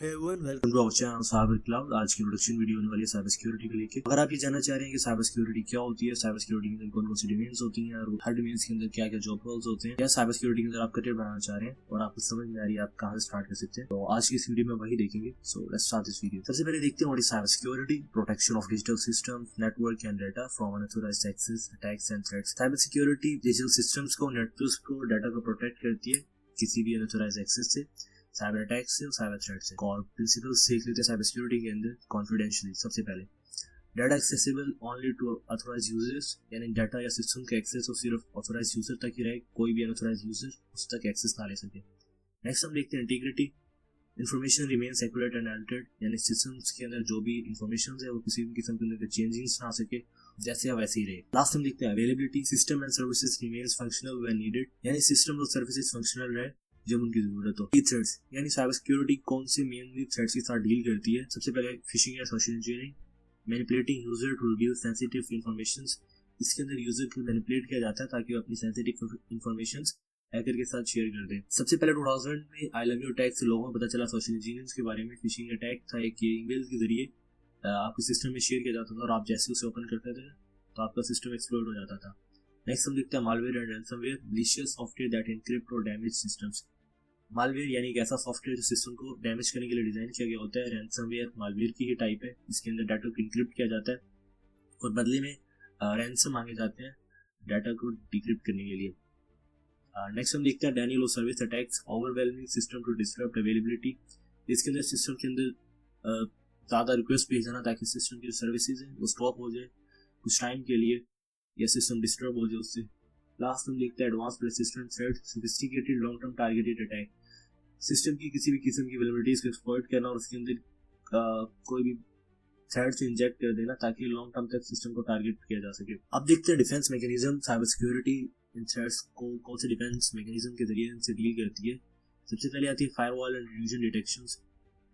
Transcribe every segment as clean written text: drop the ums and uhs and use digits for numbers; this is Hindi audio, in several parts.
Hey everyone, welcome to our channel cyber cloud. आज की प्रोडक्शन वीडियो होने वाली है साइबर सिक्योरिटी को लेकर। अगर आप ये जानना चाह रहे हैं कि साइबर सिक्योरिटी क्या होती है, साइबर सिक्योरिटी के अंदर कौन कौन सी डोमेन्स होती हैं और हर डोमेन्स के अंदर क्या क्या जॉब रोल्स होते हैं, या साइबर सिक्योरिटी के अंदर आप करियर बनाना चाह रहे हैं और आपको समझ में आ रही है आप कहाँ से स्टार्ट कर सकते हैं, तो आज की इस वीडियो में वही देखेंगे। So let's start this video. सबसे पहले देखते हैं what is cyber security. Protection of digital systems, network and data from unauthorised access, attacks and threats. Cyber security digital systems को, नेटवर्क्स को, डाटा को प्रोटेक्ट करती है किसी भी अनऑथराइज्ड एक्सेस से, साइबर अटैक से और साइबर थ्रेट से। और प्रिंसिपल्स सीख लेते हैं साइबर सिक्योरिटी के अंदर। कॉन्फिडेंशियली, सबसे पहले data accessible only to authorised users, यानी डाटा या सिस्टम का एक्सेस और सिर्फ ऑथराइज्ड यूजर तक ही रहे, कोई भी अनऑथराइज्ड यूजर उस तक एक्सेस ना ले सके। नेक्स्ट हम देखते हैं integrity. Information remains accurate and unaltered, यानी सिस्टम्स के अंदर जो भी इन्फॉर्मेशन है वो किसी भी किस्म के अंदर चेंजिंग्स ना आ सके, जैसे वैसे ही रहे। लास्ट हम देखते हैं availability. System and services remains functional when needed, यानी सिस्टम और सर्विसेज फंक्शनल रहे जब उनकी जरूरत हो। थ्रेट्स, यानी साइबर सिक्योरिटी कौन से मेनली थ्रेट्स के साथ डील करती है। सबसे पहले फिशिंग या social engineering, manipulating user to reveal sensitive information. इसके अंदर यूजर को मैनिपुलेट किया जाता है ताकि वो अपनी सेंसिटिव इन्फॉर्मेशन हैकर के साथ शेयर कर दे। सबसे पहले 2000 में आई लव यू अटैक से लोगों को पता चला सोशल इंजीनियरिंग के बारे में। फिशिंग अटैक था एक ईमेल के जरिए आपके सिस्टम में शेयर किया जाता था और आप जैसे उसे ओपन करते थे तो आपका सिस्टम एक्सप्लोड हो जाता था। नेक्स्ट हम देखते हैं malware and ransomware, malicious software that encrypt और डैमेज सिस्टम्स। मालवेयर यानी एक ऐसा सॉफ्टवेयर जो सिस्टम को डैमेज करने के लिए डिजाइन किया गया होता है। रैंसमवेयर मालवेयर की ही टाइप है, इसके अंदर डाटा को इनक्रिप्ट किया जाता है और बदले में रैंसम मांगे जाते हैं डाटा को डिक्रिप्ट करने के लिए। नेक्स्ट हम देखते हैं डैनियल और service attacks, overwhelming system to disrupt availability. इसके अंदर सिस्टम के अंदर ज़्यादा रिक्वेस्ट भेजना ताकि सिस्टम की जो सर्विसेज है वो स्टॉप हो जाए कुछ टाइम के लिए, या सिस्टम डिस्टर्ब हो जाए उससे। लास्ट हम देखते हैं advance resistant threat, sophisticated long term targeted attack. System की किसी भी किस्म की वल्नरेबिलिटीज को एक्सप्लॉइट करना और उसके अंदर कोई भी थ्रेड से इंजेक्ट कर देना ताकि लॉन्ग टर्म तक सिस्टम को टारगेट किया जा सके। अब देखते हैं defence mechanism. Cyber security in threats को कौन से डिफेंस मैकेनिज्म के जरिए इनसे डील करती है। सबसे पहले आती है firewall and intrusion detections,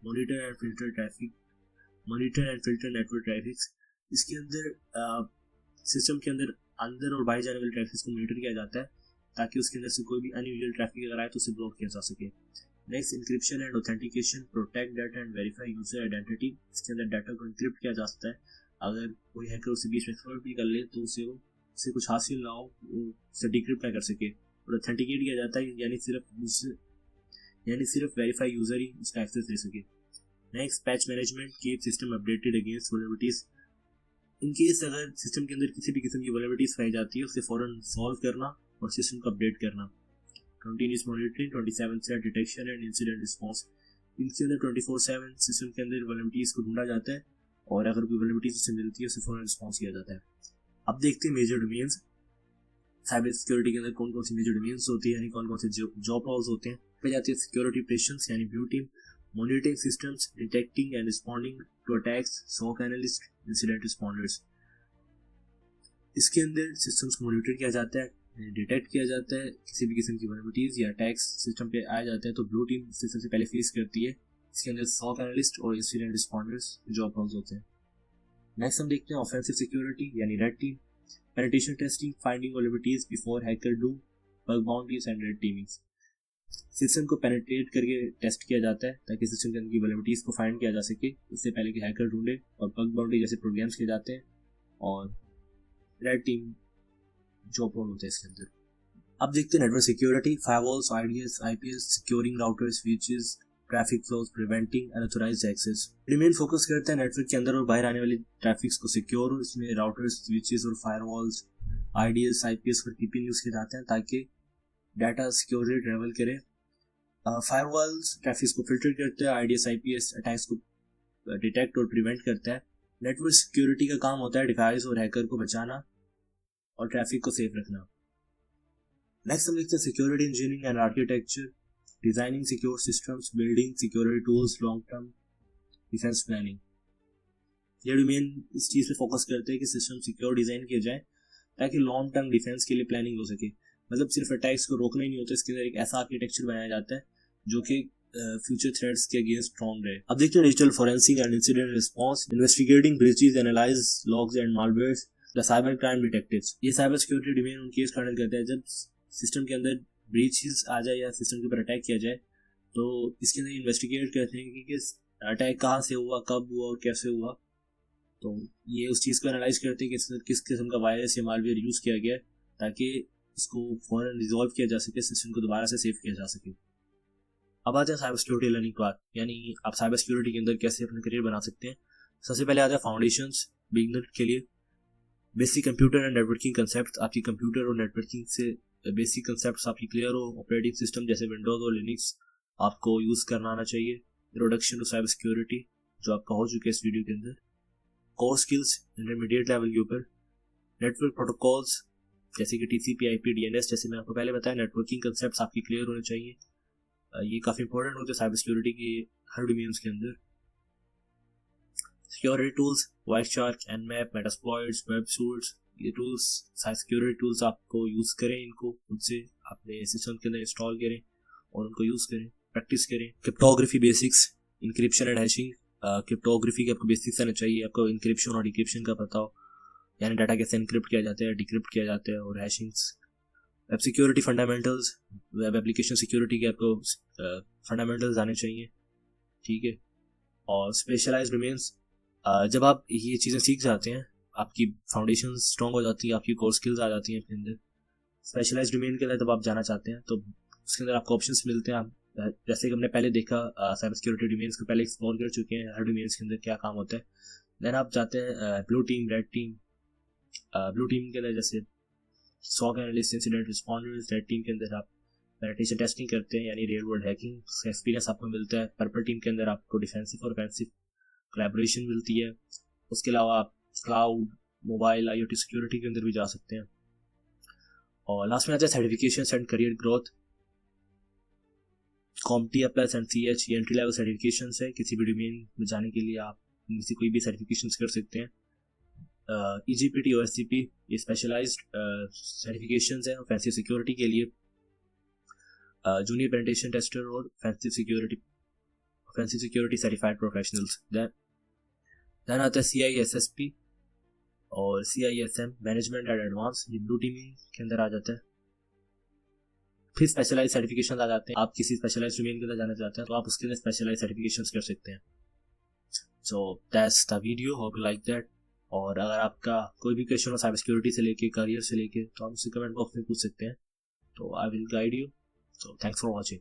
monitor and filter traffic, monitor and filter network traffic. इसके अंदर सिस्टम के अंदर अंदर और बाहर जाने वाले ट्रैफिक को मॉनिटर किया जाता है ताकि उसके अंदर से कोई भी अनयूजुअल ट्रैफिक अगर आए तो उसे ब्लॉक किया जा सके। Next encryption and authentication, protect data and verify user identity. इसके अंदर डाटा को इंक्रिप्ट किया जा सकता है, अगर कोई हैकर उसे बीच में एक्सप्लॉइट भी कर ले तो उसे कुछ हासिल ना हो, उसे डिक्रिप्ट ना कर सके। और ऑथेंटिकेट किया जाता है यानी सिर्फ वेरीफाई यूजर ही उसका एक्सेस ले सके। Next patch management, keep system updated against vulnerabilities. In case अगर सिस्टम के अंदर किसी भी किस्म की वल्नरेबिलिटीज पाई जाती है उसे फौरन सॉल्व करना और सिस्टम को अपडेट करना। Continuous monitoring, 27/7 detection and incident response. इनके अंदर 24/7 सिस्टम के अंदर वल्नरेबिलिटीज को ढूंढा जाता है और अगर कोई वल्नरेबिलिटीज उसे मिलती है उसे फौरन रिस्पांस किया जाता है। अब देखते हैं मेजर डोमेन्स। साइबर सिक्योरिटी के अंदर कौन कौन सी मेजर डोमेन्स होती है, यानी कौन कौन से जॉब रोल्स होते हैं। फिर जाती है सिक्योरिटी ऑपरेशंस यानी blue team, monitoring systems, detecting and responding to attacks, SOC analyst, incident responders. इसके अंदर सिस्टम्स को मॉनिटर किया जाता है, डिटेक्ट किया जाता है किसी भी किस्म की वल्नरेबिलिटीज या अटैक्स सिस्टम पे आ जाता है तो ब्लू टीम से सबसे पहले फेस करती है। इसके अंदर सॉक एनालिस्ट और इंसिडेंट रिस्पॉन्डर्स जॉब रोल्स होते हैं। नेक्स्ट हम देखते हैं ऑफेंसिव सिक्योरिटी यानी red team, penetration testing, finding vulnerabilities before hacker do, bug boundaries and red teeming. System को पेनिट्रेट करके टेस्ट किया जाता है ताकि सिस्टम के अंदर की वल्नरेबिलिटीज को फाइंड किया जा सके इससे पहले कि हैकर ढूंढे, और बग बाउंड्री जैसे प्रोग्राम्स किए जाते हैं और रेड टीम जॉब रोल होता है इसके अंदर। अब देखते हैं network security, firewalls, IDS, IPS, securing routers, switches, traffic flows, preventing unauthorised access. रिमेन फोकस करते हैं नेटवर्क के अंदर और बाहर आने वाली ट्रैफिक को सिक्योर हो। इसमें राउटर्स, स्विचेस और फायरवॉल्स, आईडीएस, आईपीएस पर कीपिंग यूज किए जाते हैं ताकि डाटा सिक्योरली ट्रेवल करे। फायरवॉल्स ट्रैफिक को फिल्टर करते हैं, आईडीएस आईपीएस अटैक्स को डिटेक्ट और प्रिवेंट करता है। नेटवर्क सिक्योरिटी का काम होता है डिवाइस और हैकर को बचाना और ट्रैफिक को सेफ रखना। नेक्स्ट हम देखते हैं security engineering and architecture, designing secure systems, building security tools, long term defence planning. ये डोमेन इस चीज़ पे फोकस करते हैं कि सिस्टम सिक्योर डिजाइन किया जाए ताकि लॉन्ग टर्म डिफेंस के लिए प्लानिंग हो सके। मतलब सिर्फ अटैक्स को रोकना ही नहीं होता, इसके अंदर एक ऐसा आर्किटेक्चर बनाया जाता है जो कि फ्यूचर थ्रेट्स के अगेंस्ट स्ट्रॉन्ग रहे। अब देखते हैं digital forensic and incident response, investigating breaches, analyse logs and malwares, the cyber crime detectives. ये साइबर सिक्योरिटी डोमेन उन केस हैंडल करता है जब सिस्टम के अंदर ब्रीचेस आ जाए या सिस्टम के ऊपर अटैक किया जाए तो इसके अंदर इन्वेस्टिगेट करते हैं कि किस अटैक कहाँ से हुआ, कब हुआ और कैसे हुआ। तो ये उस चीज़ को एनालाइज करते हैं कि इसमें किस किस्म का वायरस या मालवेयर यूज़ किया गया है ताकि इसको फ़ौरन रिजॉल्व किया जा सके, सिस्टम को दोबारा से सेव किया जा सके। अब आते हैं साइबर सिक्योरिटी लर्निंग पार्ट, यानी आप साइबर सिक्योरिटी के अंदर कैसे अपना करियर बना सकते हैं। सबसे पहले आता है फाउंडेशंस बिगिनर के लिए। Basic computer and networking concept, आपकी कंप्यूटर और नेटवर्किंग से बेसिक कंसेप्ट आपकी क्लियर हो। ऑपरेटिंग सिस्टम जैसे विंडोज़ और लिनक्स आपको यूज़ करना आना चाहिए। इंट्रोडक्शन टू साइबर सिक्योरिटी जो आपका हो चुका है इस वीडियो के अंदर। कोर स्किल्स इंटरमीडिएट लेवल के ऊपर। नेटवर्क प्रोटोकॉल्स जैसे कि TCP IP DNS, जैसे मैं आपको पहले बताया, नेटवर्किंग कंसेप्ट आपकी क्लियर होने चाहिए। ये काफ़ी इंपॉर्टेंट होते हैं साइबर सिक्योरिटी के हर डोमेन्स के अंदर। सिक्योरिटी टूल्स वाइल्डशार्क, Nmap, मेटास्प्लॉइट्स, वेबसूट्स, ये टूल्स साइबर सिक्योरिटी टूल्स आपको यूज़ करें, इनको खुद से अपने सिस्टम के अंदर इंस्टॉल करें और उनको यूज़ करें, प्रैक्टिस करें। Cryptography basics, encryption and hashing. Cryptography के आपको बेसिक्स आना चाहिए, आपको इंक्रिप्शन और डिक्रिप्शन का पता हो, यानी डाटा कैसे इनक्रिप्ट किया जाता है, डिक्रिप्ट किया जाता है, और hashings. Web security fundamentals, web application security के आपको फंडामेंटल्स आने चाहिए, ठीक है। और स्पेशलाइज्ड डोमेन्स, जब आप ये चीज़ें सीख जाते हैं आपकी फाउंडेशन स्ट्रॉन्ग हो जाती है, आपकी कोर स्किल्स आ जाती हैं अपने अंदर। स्पेशलाइज्ड डोमेन के अंदर जब आप जाना चाहते हैं तो उसके अंदर आपको ऑप्शंस मिलते हैं। आप जैसे कि हमने पहले देखा साइबर सिक्योरिटी डोमेन्स को पहले एक्सप्लोर कर चुके हैं, हर डोमेन्स के अंदर क्या काम होता है। देन आप जाते हैं blue team, red team. Blue team के अंदर जैसे SOC analyst, incident responders. Red team के अंदर आप पेनिट्रेशन टेस्टिंग करते हैं, यानी रियल वर्ल्ड हैकिंग का एक्सपीरियंस आपको मिलता है। पर्पल टीम के अंदर आपको डिफेंसिव और ऑफेंसिव कोलैबोरेशन मिलती है। उसके अलावा आप क्लाउड, मोबाइल, IoT सिक्योरिटी के अंदर भी जा सकते हैं। और लास्ट में आता है certification and career growth. CompTIA+ and CH ये एंट्री लेवल सर्टिफिकेशन है, किसी भी डोमेन में जाने के लिए आप इनमें से कोई भी सर्टिफिकेशन कर सकते हैं। EGPT OSCP ये स्पेशलाइज्ड सर्टिफिकेशन है ऑफेंसिव सिक्योरिटी के लिए। जूनियर पेनिट्रेशन टेस्टर और offensive security certified professionals. Then आता है CISSP और CISM मैनेजमेंट एंड एडवांस, ये ब्लू टीम के अंदर आ जाता है। फिर स्पेशलाइज सर्टिफिकेशन आ जाते हैं, आप किसी स्पेशलाइज डोमेन के अंदर जाना चाहते हैं तो आप उसके लिए स्पेशलाइज सर्टिफिकेशन कर सकते हैं। So that's the video, hope you like that. और अगर आपका कोई भी क्वेश्चन हो साइबर सिक्योरिटी से लेके, करियर से लेके, तो आप मुझसे कमेंट बॉक्स में पूछ सकते हैं, तो I will guide you. So thanks for watching.